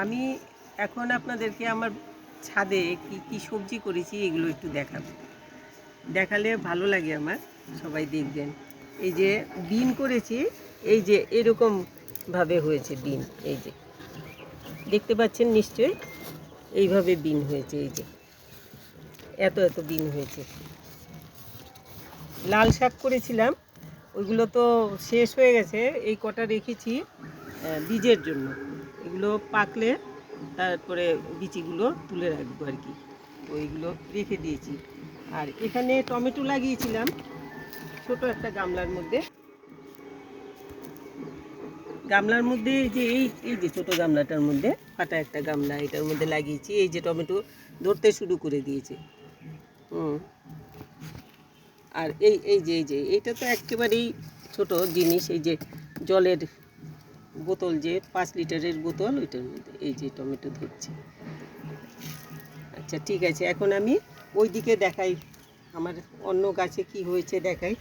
আমি এখন আপনাদেরকে আমার ছাদে কি কি সবজি করেছি এগুলো একটু দেখাবো। দেখালে ভালো লাগে আমার, সবাই দেখবেন। এই যে বিন করেছি, এই যে এরকমভাবে হয়েছে বিন, এই যে দেখতে পাচ্ছেন নিশ্চয়ই, এইভাবে বিন হয়েছে। এই যে এত এত বিন হয়েছে। লাল শাক করেছিলাম, ওইগুলো তো শেষ হয়ে গেছে, এই কটা রেখেছি বীজের জন্য। এগুলো পাকলে তারপরে বিচিগুলো তুলে রাখবো আর কি, ওইগুলো রেখে দিয়েছি। আর এখানে টমেটো লাগিয়েছিলাম ছোট একটা গামলার মধ্যে যে এই যে ছোটো গামলাটার মধ্যে, ফাটা একটা গামলা, এটার মধ্যে লাগিয়েছি। এই যে টমেটো ধরতে শুরু করে দিয়েছে। আর এই যে এইটা তো একেবারেই ছোট জিনিস, এই যে জলের বোতল, যে 5 লিটারের বোতল, ওইটার মধ্যে এই যে টমেটো ধরছে। আচ্ছা ঠিক আছে, এখন আমি ওই দিকে দেখাই, আমার অন্য গাছে কি হয়েছে দেখাই।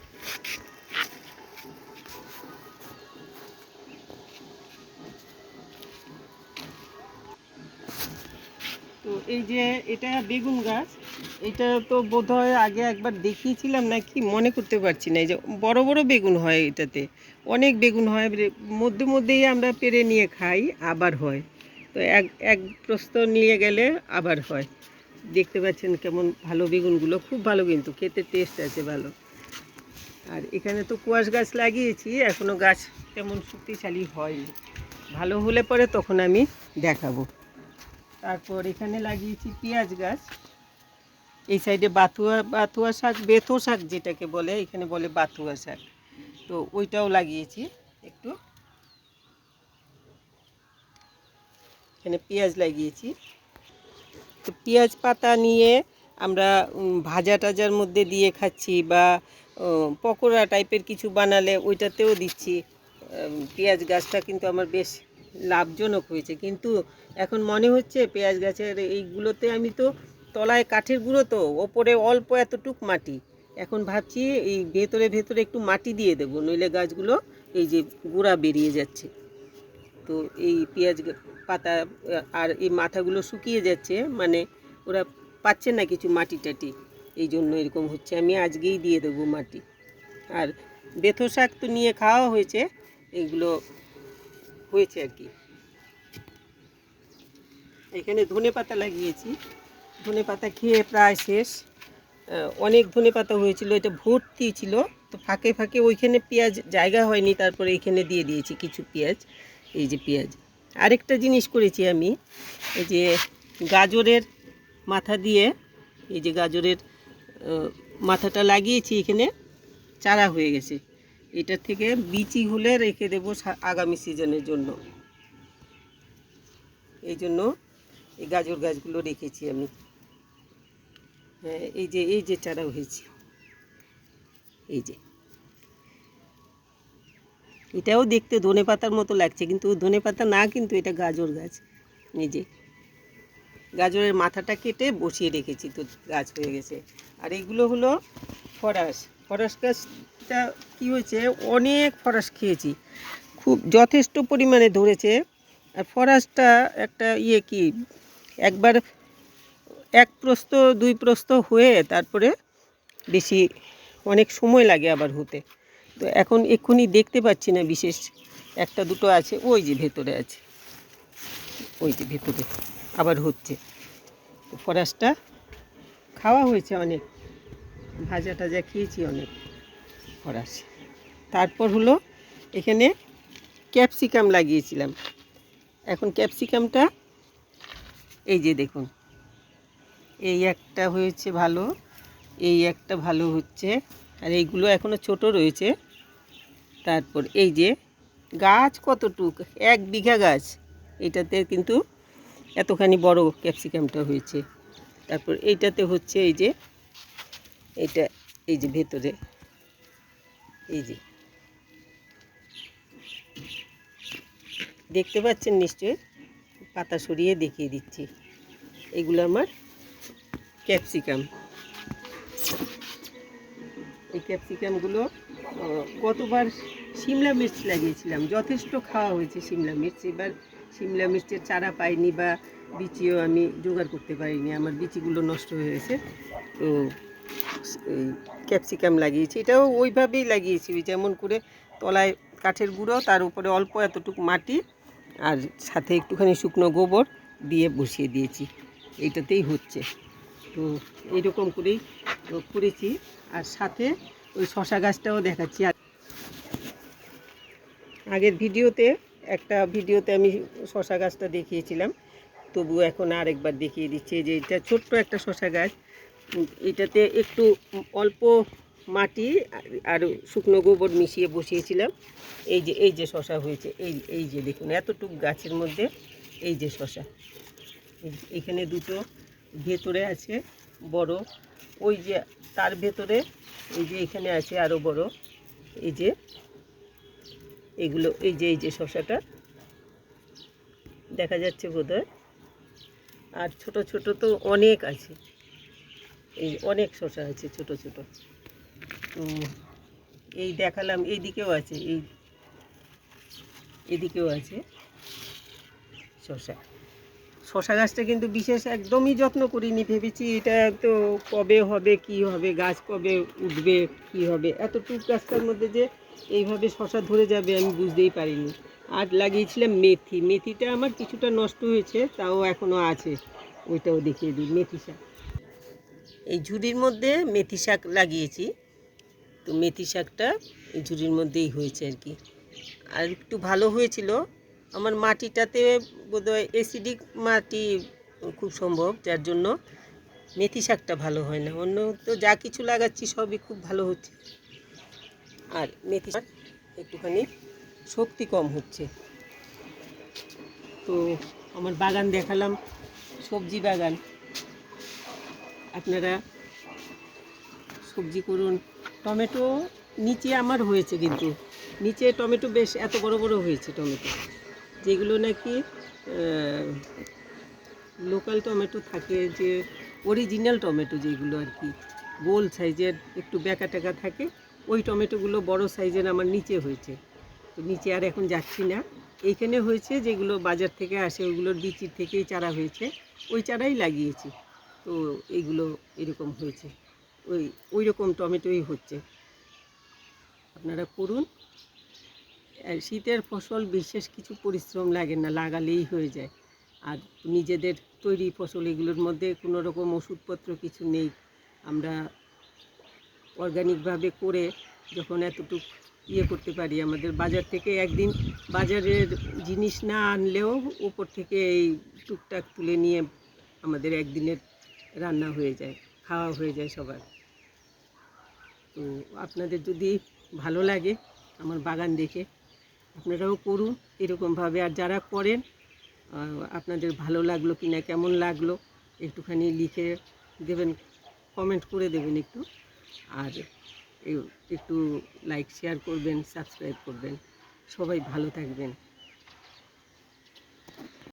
তো এই যে এটা বেগুন গাছ, এটা তো বোধহয় আগে একবার দেখিয়েছিলাম না কি, মনে করতে পারছি না। এই যে বড় বড় বেগুন হয়, এটাতে অনেক বেগুন হয়, মধ্যে মধ্যেই আমরা পেরে নিয়ে খাই, আবার হয়। তো এক এক প্রস্ত নিয়ে গেলে আবার হয়। দেখতে পাচ্ছেন কেমন ভালো বেগুনগুলো, খুব ভালো, কিন্তু খেতে টেস্ট আছে ভালো। আর এখানে তো কুয়াশ গাছ লাগিয়েছি, এখনও গাছ তেমন শক্তিশালী হয়নি, ভালো হলে পরে তখন আমি দেখাবো। তারপর এখানে লাগিয়েছি পেঁয়াজ গাছ, এই সাইডে বাথুয়া শাক, বেথো শাক যেটাকে বলে, এখানে বলে বাথুয়া শাক, তো ওইটাও লাগিয়েছি একটু। এখানে পেঁয়াজ লাগিয়েছি। তো পেঁয়াজ পাতা নিয়ে আমরা ভাজা টাজার মধ্যে দিয়ে খাচ্ছি, বা পকোড়া টাইপের কিছু বানালে ওইটাতেও দিচ্ছি। পেঁয়াজ গাছটা কিন্তু আমার বেশ লাভজনক হয়েছে, কিন্তু এখন মনে হচ্ছে পেঁয়াজ গাছের এইগুলোতে, আমি তো তলায় কাঠের গুঁড়ো, তো ওপরে অল্প এতটুক মাটি, এখন ভাবছি এই ভেতরে ভেতরে একটু মাটি দিয়ে দেবো, নইলে গাছগুলো এই যে গুঁড়া বেরিয়ে যাচ্ছে। তো এই পেঁয়াজ পাতা আর এই মাথাগুলো শুকিয়ে যাচ্ছে, মানে ওরা পাচ্ছে না কিছু মাটি টাটি, এই জন্য এরকম হচ্ছে। আমি আজকেই দিয়ে দেবো মাটি। আর বেথো শাক তো নিয়ে খাওয়া হয়েছে, এগুলো হয়েছে আর কি। এখানে ধনে পাতা লাগিয়েছি, ধনে পাতা খেয়ে প্রায় শেষ। অনেক ধনে পাতা হয়েছিল, এটা ভর্তি ছিল, তো ফাঁকে ফাঁকে ওইখানে পেঁয়াজ জায়গা হয়নি, তারপরে এখানে দিয়ে দিয়েছি কিছু পেঁয়াজ। এই যে পেঁয়াজ। আরেকটা জিনিস করেছি আমি, এই যে গাজরের মাথা দিয়ে, এই যে গাজরের মাথাটা লাগিয়েছি, এখানে চারা হয়ে গেছে, এটার থেকে বিচি হলে রেখে দেবো আগামী সিজনের জন্য। এই জন্য এই গাজর গাছগুলো রেখেছি আমি। হ্যাঁ, এই যে চারা হয়েছে, এই যে এটাও দেখতে ধনে পাতার মতো লাগছে, কিন্তু ধনে পাতা না, কিন্তু এটা গাজর গাছ। এই যে গাজরের মাথাটা কেটে বসিয়ে রেখেছি, তো গাছ হয়ে গেছে। আর এইগুলো হলো ফরাস গাছটা কী হয়েছে, অনেক ফরাস খেয়েছি, খুব যথেষ্ট পরিমাণে ধরেছে। আর ফরাসটা একটা কি, একবার এক প্রস্থ 2 প্রস্থ হয়ে তারপরে বেশি অনেক সময় লাগে আবার হতে। তো এখন এক্ষুনি দেখতে পাচ্ছি না বিশেষ, একটা দুটো আছে, ওই যে ভেতরে আছে, ওই যে ভেতরে আবার হচ্ছে। তো ফরাসটা খাওয়া হয়েছে অনেক, ভাজা টাজা খেয়েছি অনেক ফরাস। তারপর হলো এখানে ক্যাপসিকাম লাগিয়েছিলাম, এখন ক্যাপসিকামটা এই যে দেখুন, এই একটা হয়েছে ভালো, এই একটা ভালো হচ্ছে, আর এইগুলো এখনও ছোট রয়েছে। তারপর এই যে গাছ কতটুক, 1 বিঘা গাছ, এটাতে কিন্তু এতখানি বড় ক্যাপসিকামটা হয়েছে। তারপর এইটাতে হচ্ছে, এই যে এটা, এই যে ভেতরে, এই যে দেখতে পাচ্ছেন নিশ্চয়ই, পাতা সরিয়ে দেখিয়ে দিচ্ছি, এগুলো আমার ক্যাপসিকাম। এই ক্যাপসিকামগুলো গতবার সিমলা মির্চ লাগিয়েছিলাম, যথেষ্ট খাওয়া হয়েছে সিমলা মির্চ। এবার সিমলা মির্চের চারা পাইনি বা বিচিও আমি জোগাড় করতে পারিনি, আমার বিচিগুলো নষ্ট হয়ে গেছে। তো এই ক্যাপসিকাম লাগিয়েছি, এটাও ওইভাবেই লাগিয়েছি, যেমন করে তলায় কাঠের গুঁড়ো, তার উপরে অল্প এতটুকু মাটি আর সাথে একটুখানি শুকনো গোবর দিয়ে বসিয়ে দিয়েছি, এইটাতেই হচ্ছে। তো এইরকম করেই করেছি। আর সাথে ওই শশা গাছটাও দেখাচ্ছি। আগের একটা ভিডিওতে আমি শশা গাছটা দেখিয়েছিলাম, তবু এখন আরেকবার দেখিয়ে দিচ্ছি যে এটা ছোট্ট একটা শশা গাছ। এটাতে একটু অল্প মাটি আর শুকনো গোবর মিশিয়ে বসিয়েছিলাম। এই যে শশা হয়েছে, এই যে দেখুন এতটুকু গাছের মধ্যে এই যে শশা, এখানে দুটো ভেতরে আছে বড়, ওই যে তার ভেতরে এই যে এখানে আছে আরও বড়, এই যে এগুলো, এই যে শশাটা দেখা যাচ্ছে বোধহয়। আর ছোট ছোট তো অনেক আছে, এই অনেক শশা আছে ছোট ছোট। তো এই দেখালাম, এইদিকেও আছে, এদিকেও আছে শশা। শশা গাছটা কিন্তু বিশেষ একদমই যত্ন করিনি, ভেবেছি এটা তো কবে হবে, কি হবে, গাছ কবে উঠবে, কি হবে, এতটুকু গাছটার মধ্যে যে এইভাবে শশা ধরে যাবে আমি বুঝতেই পারিনি। আর লাগিয়েছিলাম মেথিটা আমার কিছুটা নষ্ট হয়েছে, তাও এখনও আছে, ওইটাও দেখিয়ে দিই। মেথি শাক, এই ঝুড়ির মধ্যে মেথি শাক লাগিয়েছি। তো মেথি শাকটা এই ঝুড়ির মধ্যেই হয়েছে আর কি। আর একটু ভালো হয়েছিল, আমার মাটিটাতে বোধহয় অ্যাসিডিক মাটি খুব সম্ভব, যার জন্য মেথি শাকটা ভালো হয় না। অন্য তো যা কিছু লাগাচ্ছি সবই খুব ভালো হচ্ছে। আর মেথি শাক একটুখানি শক্তি কম হচ্ছে। তো আমার বাগান দেখালাম, সবজি বাগান, আপনারা সবজি করুন। টমেটো নিচে আমার হয়েছে, কিন্তু নিচে টমেটো বেশ এত বড় বড় হয়েছে টমেটো, যেগুলো নাকি লোকাল টমেটো থাকে, যে অরিজিনাল টমেটো যেগুলো আর কি গোল সাইজের, একটু ব্যাকা ট্যাকা থাকে, ওই টমেটোগুলো বড় সাইজের আমার নিচে হয়েছে। তো নিচে আর এখন যাচ্ছি না, এইখানে হয়েছে যেগুলো বাজার থেকে আসে, ওইগুলোর বিচির থেকেই চারা হয়েছে, ওই চারাই লাগিয়েছি। তো এইগুলো এরকম হয়েছে, ওই রকম টমেটোই হচ্ছে। আপনারা করুন। শীতের ফসল বিশেষ কিছু পরিশ্রম লাগে না, লাগালেই হয়ে যায়। আর নিজেদের তৈরি ফসল, এগুলোর মধ্যে কোনো রকম ওষুধপত্র কিছু নেই। আমরা অর্গানিকভাবে করে যখন এতটুকু করতে পারি, আমাদের বাজার থেকে একদিন বাজারের জিনিস না আনলেও উপর থেকে এই টুকটাক তুলে নিয়ে আমাদের একদিনের রান্না হয়ে যায়, খাওয়া হয়ে যায় সবার। তো আপনাদের যদি ভালো লাগে আমার বাগান দেখে, আপনারাও করুন এরকমভাবে। আর যারা করেন আপনাদের ভালো লাগলো কি না, কেমন লাগলো একটুখানি লিখে দেবেন, কমেন্ট করে দেবেন একটু। আর একটু লাইক শেয়ার করবেন, সাবস্ক্রাইব করবেন। সবাই ভালো থাকবেন।